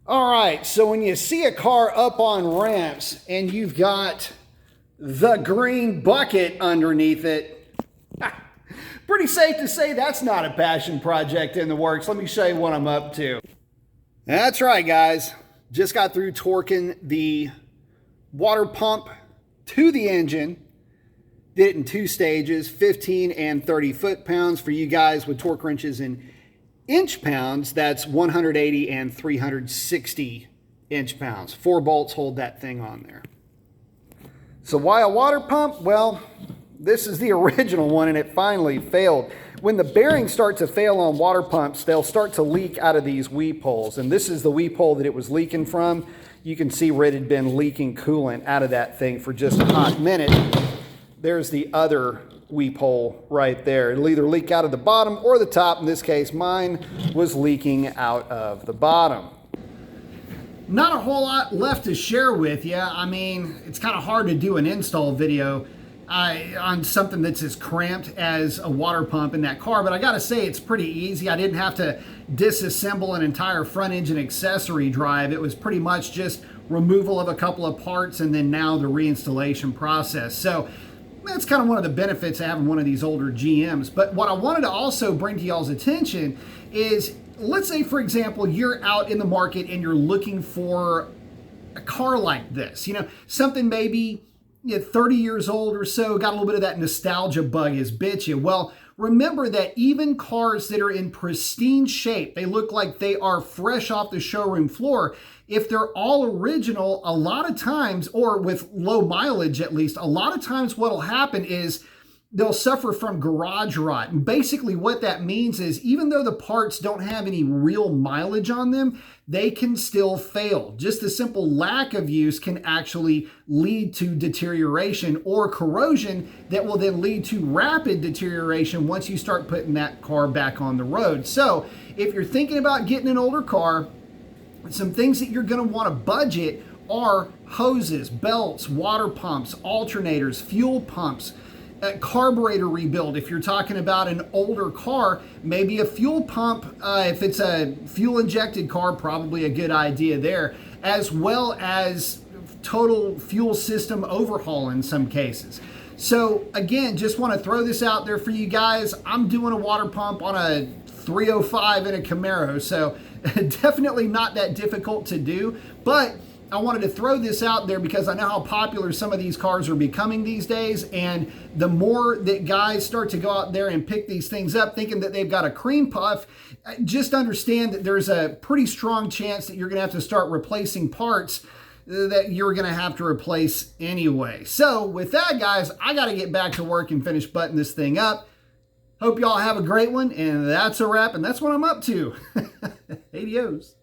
All right, so when you see a car up on ramps and you've got the green bucket underneath it, pretty safe to say that's not a passion project in the works. Let me show you what I'm up to. That's right, guys. Just got through torquing the water pump to the engine. Did it in 2 stages, 15 and 30 foot-pounds. For you guys with torque wrenches in inch-pounds, that's 180 and 360 inch-pounds. 4 bolts hold that thing on there. So why a water pump? Well, this is the original one and it finally failed. When the bearings start to fail on water pumps, they'll start to leak out of these weep holes. And this is the weep hole that it was leaking from. You can see where it had been leaking coolant out of that thing for just a hot minute. There's the other weep hole right there. It'll either leak out of the bottom or the top. In this case, mine was leaking out of the bottom. Not a whole lot left to share with you. I mean, it's kind of hard to do an install video on something that's as cramped as a water pump in that car, but I gotta say it's pretty easy. I didn't have to disassemble an entire front engine accessory drive. It was pretty much just removal of a couple of parts and then now the reinstallation process. So that's kind of one of the benefits of having one of these older GMs. But what I wanted to also bring to y'all's attention is, let's say, for example, you're out in the market and you're looking for a car like this. You know, something maybe 30 years old or so, got a little bit of that nostalgia bug is bit you. Well, remember that even cars that are in pristine shape, they look like they are fresh off the showroom floor. If they're all original, a lot of times, or with low mileage at least, a lot of times what'll happen is they'll suffer from garage rot. And basically what that means is even though the parts don't have any real mileage on them, they can still fail. Just the simple lack of use can actually lead to deterioration or corrosion that will then lead to rapid deterioration once you start putting that car back on the road. So if you're thinking about getting an older car, some things that you're going to want to budget are hoses, belts, water pumps, alternators, fuel pumps, carburetor rebuild. If you're talking about an older car, maybe a fuel pump, if it's a fuel injected car, probably a good idea there, as well as total fuel system overhaul in some cases. So again, just want to throw this out there for you guys. I'm doing a water pump on a 305 in a Camaro, so definitely not that difficult to do, but I wanted to throw this out there because I know how popular some of these cars are becoming these days, and the more that guys start to go out there and pick these things up thinking that they've got a cream puff, just understand that there's a pretty strong chance that you're going to have to start replacing parts that you're going to have to replace anyway. So with that, guys, I got to get back to work and finish buttoning this thing up. Hope y'all have a great one, and that's a wrap, and that's what I'm up to. Adios.